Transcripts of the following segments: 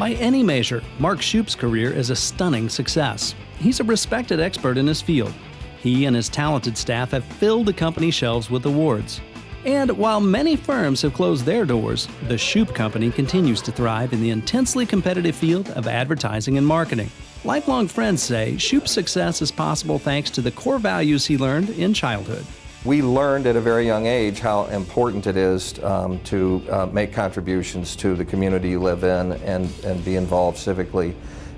By any measure, Mark Schupp's career is a stunning success. He's a respected expert in his field. He and his talented staff have filled the company shelves with awards. And while many firms have closed their doors, the Schupp Company continues to thrive in the intensely competitive field of advertising and marketing. Lifelong friends say Schupp's success is possible thanks to the core values he learned in childhood. We learned at a very young age how important it is to make contributions to the community you live in and be involved civically.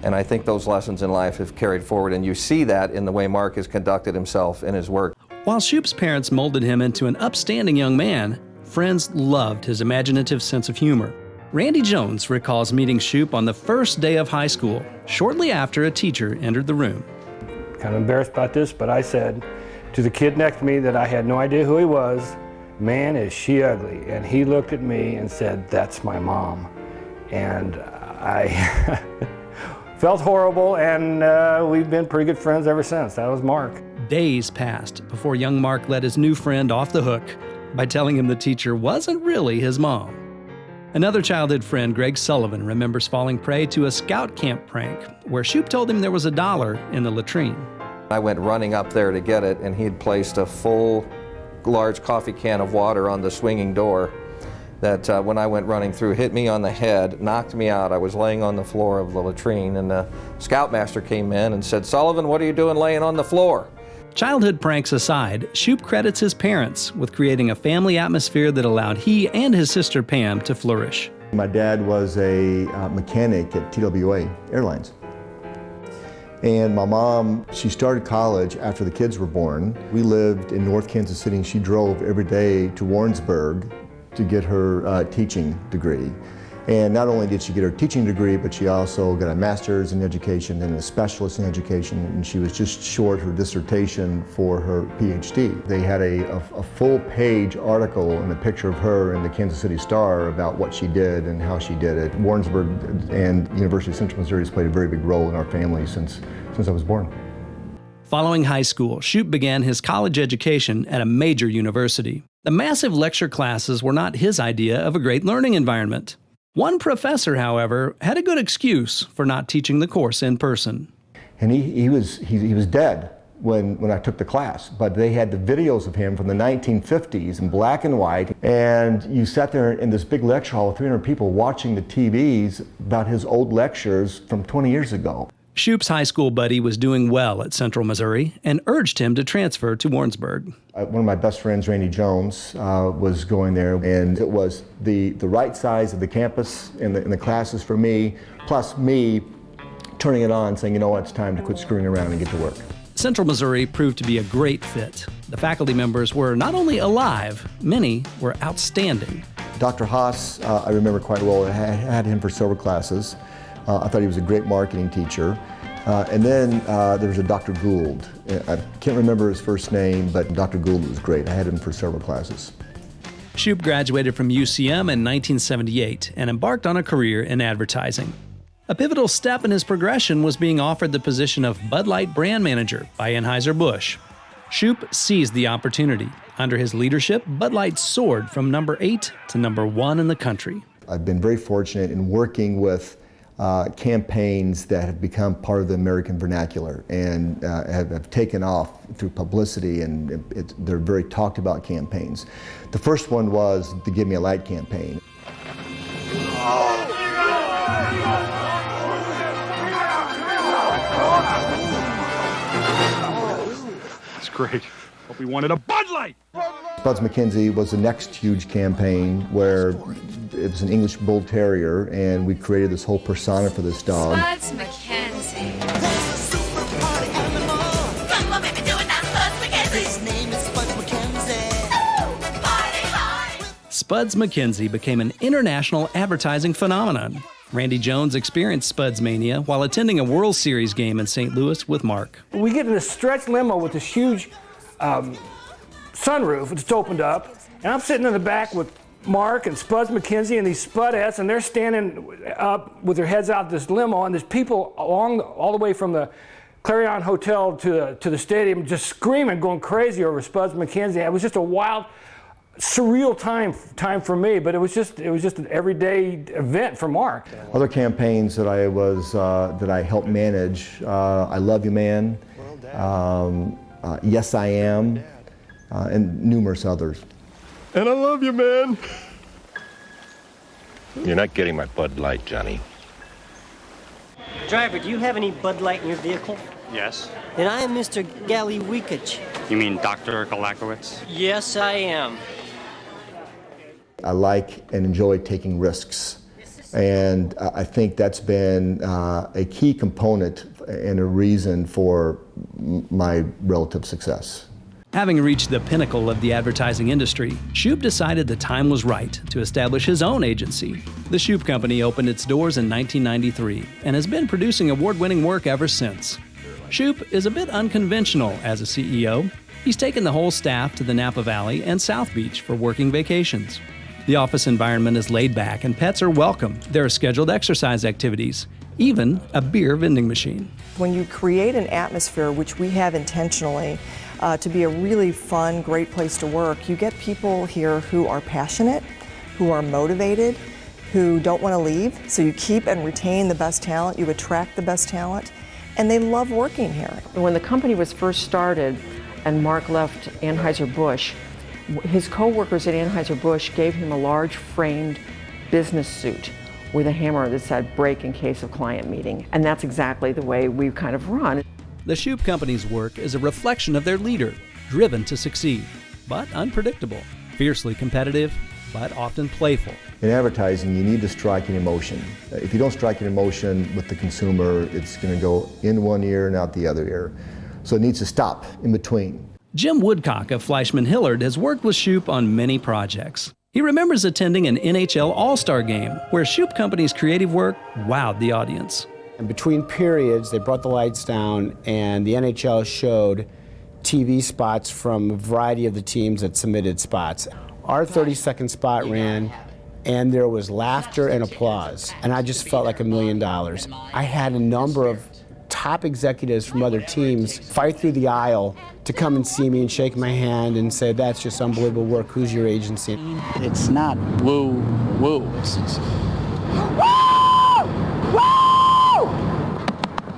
And I think those lessons in life have carried forward, and you see that in the way Mark has conducted himself in his work. While Schupp's parents molded him into an upstanding young man, friends loved his imaginative sense of humor. Randy Jones recalls meeting Schupp on the first day of high school, shortly after a teacher entered the room. Kind of embarrassed about this, but I said to the kid next to me that I had no idea who he was, "Man, is she ugly." And he looked at me and said, "That's my mom." And I felt horrible, and we've been pretty good friends ever since. That was Mark. Days passed before young Mark let his new friend off the hook by telling him the teacher wasn't really his mom. Another childhood friend, Greg Sullivan, remembers falling prey to a scout camp prank where Schupp told him there was $1 in the latrine. I went running up there to get it, and he had placed a full, large coffee can of water on the swinging door that when I went running through, hit me on the head, knocked me out. I was laying on the floor of the latrine, and the scoutmaster came in and said, "Sullivan, what are you doing laying on the floor?" Childhood pranks aside, Schupp credits his parents with creating a family atmosphere that allowed he and his sister Pam to flourish. My dad was a mechanic at TWA Airlines. And my mom, she started college after the kids were born. We lived in North Kansas City, and she drove every day to Warrensburg to get her teaching degree. And not only did she get her teaching degree, but she also got a master's in education and a specialist in education, and she was just short her dissertation for her PhD. They had a full-page article and a picture of her in the Kansas City Star about what she did and how she did it. Warrensburg and University of Central Missouri has played a very big role in our family since I was born. Following high school, Schupp began his college education at a major university. The massive lecture classes were not his idea of a great learning environment. One professor, however, had a good excuse for not teaching the course in person. And he was dead when I took the class, but they had the videos of him from the 1950s in black and white, and you sat there in this big lecture hall with 300 people watching the TVs about his old lectures from 20 years ago. Schupp's high school buddy was doing well at Central Missouri and urged him to transfer to Warrensburg. One of my best friends, Randy Jones, was going there, and it was the right size of the campus and the classes for me, plus me turning it on, saying, you know what, it's time to quit screwing around and get to work. Central Missouri proved to be a great fit. The faculty members were not only alive, many were outstanding. Dr. Haas, I remember quite well. I had him for several classes. I thought he was a great marketing teacher. And then there was a Dr. Gould. I can't remember his first name, but Dr. Gould was great. I had him for several classes. Schupp graduated from UCM in 1978 and embarked on a career in advertising. A pivotal step in his progression was being offered the position of Bud Light brand manager by Anheuser-Busch. Schupp seized the opportunity. Under his leadership, Bud Light soared from number 8 to number 1 in the country. I've been very fortunate in working with campaigns that have become part of the American vernacular and have taken off through publicity, and they're very talked about campaigns. The first one was the Give Me a Light campaign. That's great. But we wanted a Bud Light! Spuds MacKenzie was the next huge campaign where it was an English Bull Terrier, and we created this whole persona for this dog. Spuds MacKenzie. Spuds MacKenzie became an international advertising phenomenon. Randy Jones experienced Spuds mania while attending a World Series game in St. Louis with Mark. We get in this stretch limo with this huge sunroof. It's opened up, and I'm sitting in the back with Mark and Spuds MacKenzie and these Spudettes, and they're standing up with their heads out this limo, and there's people all the way from the Clarion Hotel to the stadium just screaming, going crazy over Spuds MacKenzie. It was just a wild surreal time for me, but it was just an everyday event for Mark. Other campaigns that I helped manage, I Love You Man, Yes I Am, and numerous others. And I love you, man. You're not getting my Bud Light, Johnny. Driver, do you have any Bud Light in your vehicle? Yes. Then I am Mr. Gallywikich. You mean Dr. Galakowicz? Yes, I am. I like and enjoy taking risks, and I think that's been a key component and a reason for my relative success. Having reached the pinnacle of the advertising industry, Schupp decided the time was right to establish his own agency. The Schupp Company opened its doors in 1993 and has been producing award-winning work ever since. Schupp is a bit unconventional as a CEO. He's taken the whole staff to the Napa Valley and South Beach for working vacations. The office environment is laid back and pets are welcome. There are scheduled exercise activities, even a beer vending machine. When you create an atmosphere, which we have intentionally, to be a really fun, great place to work, you get people here who are passionate, who are motivated, who don't want to leave. So you keep and retain the best talent, you attract the best talent, and they love working here. When the company was first started and Mark left Anheuser-Busch, his co-workers at Anheuser-Busch gave him a large framed business suit with a hammer that said break in case of client meeting. And that's exactly the way we've kind of run. The Schupp Company's work is a reflection of their leader, driven to succeed, but unpredictable, fiercely competitive, but often playful. In advertising, you need to strike an emotion. If you don't strike an emotion with the consumer, it's going to go in one ear and out the other ear. So it needs to stop in between. Jim Woodcock of Fleischman Hillard has worked with Schupp on many projects. He remembers attending an NHL All-Star game where Schupp Company's creative work wowed the audience. And between periods, they brought the lights down and the NHL showed TV spots from a variety of the teams that submitted spots. Our 30-second spot ran, and there was laughter and applause, and I just felt like $1 million. I had a number of top executives from other teams fight through the aisle to come and see me and shake my hand and say, that's just unbelievable work, who's your agency? It's not woo, it's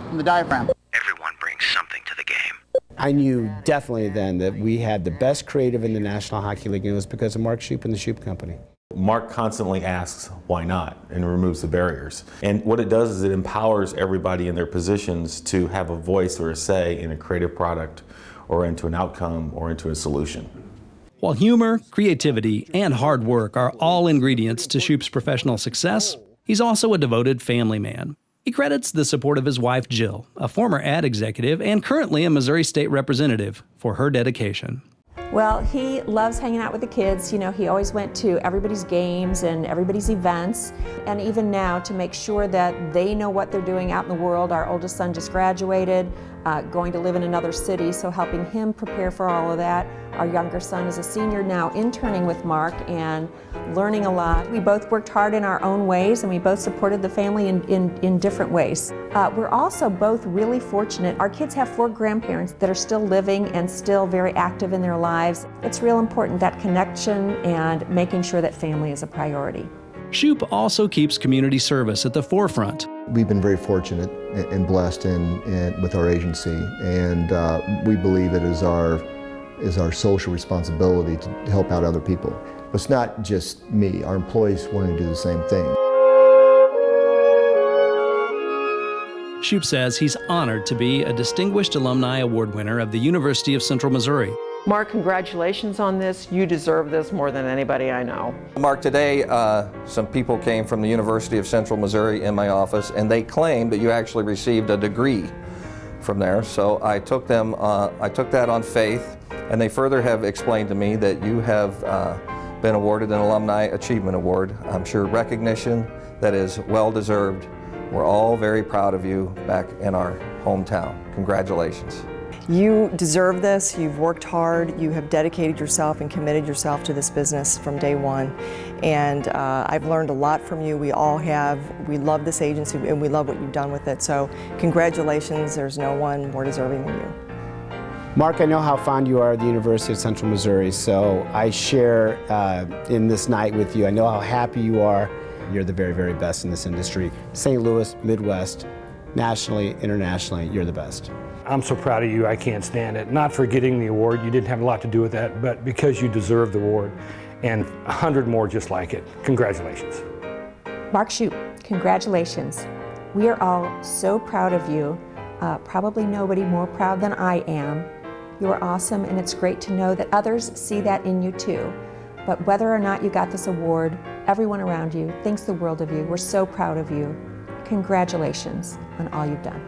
from the diaphragm. Everyone brings something to the game. I knew definitely then that we had the best creative in the National Hockey League, and it was because of Mark Schupp and the Schupp Company. Mark constantly asks, why not? And removes the barriers. And what it does is it empowers everybody in their positions to have a voice or a say in a creative product or into an outcome or into a solution. While humor, creativity, and hard work are all ingredients to Schupp's professional success, he's also a devoted family man. He credits the support of his wife, Jill, a former ad executive and currently a Missouri State Representative, for her dedication. Well, he loves hanging out with the kids. You know, he always went to everybody's games and everybody's events. And even now, to make sure that they know what they're doing out in the world. Our oldest son just graduated, going to live in another city, so helping him prepare for all of that. Our younger son is a senior now, interning with Mark and learning a lot. We both worked hard in our own ways, and we both supported the family in different ways. We're also both really fortunate. Our kids have 4 grandparents that are still living and still very active in their lives. It's real important, that connection and making sure that family is a priority. Schupp also keeps community service at the forefront. We've been very fortunate and blessed with our agency, and we believe it is our social responsibility to help out other people. It's not just me. Our employees want to do the same thing. Schupp says he's honored to be a Distinguished Alumni Award winner of the University of Central Missouri. Mark, congratulations on this. You deserve this more than anybody I know. Mark, today some people came from the University of Central Missouri in my office, and they claimed that you actually received a degree from there. So I took that on faith, and they further have explained to me that you have been awarded an Alumni Achievement Award. I'm sure recognition that is well-deserved. We're all very proud of you back in our hometown. Congratulations. You deserve this. You've worked hard. You have dedicated yourself and committed yourself to this business from day one. And I've learned a lot from you. We all have. We love this agency and we love what you've done with it. So congratulations. There's no one more deserving than you. Mark, I know how fond you are of the University of Central Missouri, so I share in this night with you. I know how happy you are. You're the very, very best in this industry. St. Louis, Midwest, nationally, internationally, you're the best. I'm so proud of you, I can't stand it. Not for getting the award, you didn't have a lot to do with that, but because you deserve the award, and 100 more just like it. Congratulations. Mark Schupp, congratulations. We are all so proud of you. Probably nobody more proud than I am. You are awesome, and it's great to know that others see that in you too. But whether or not you got this award, everyone around you thinks the world of you. We're so proud of you. Congratulations on all you've done.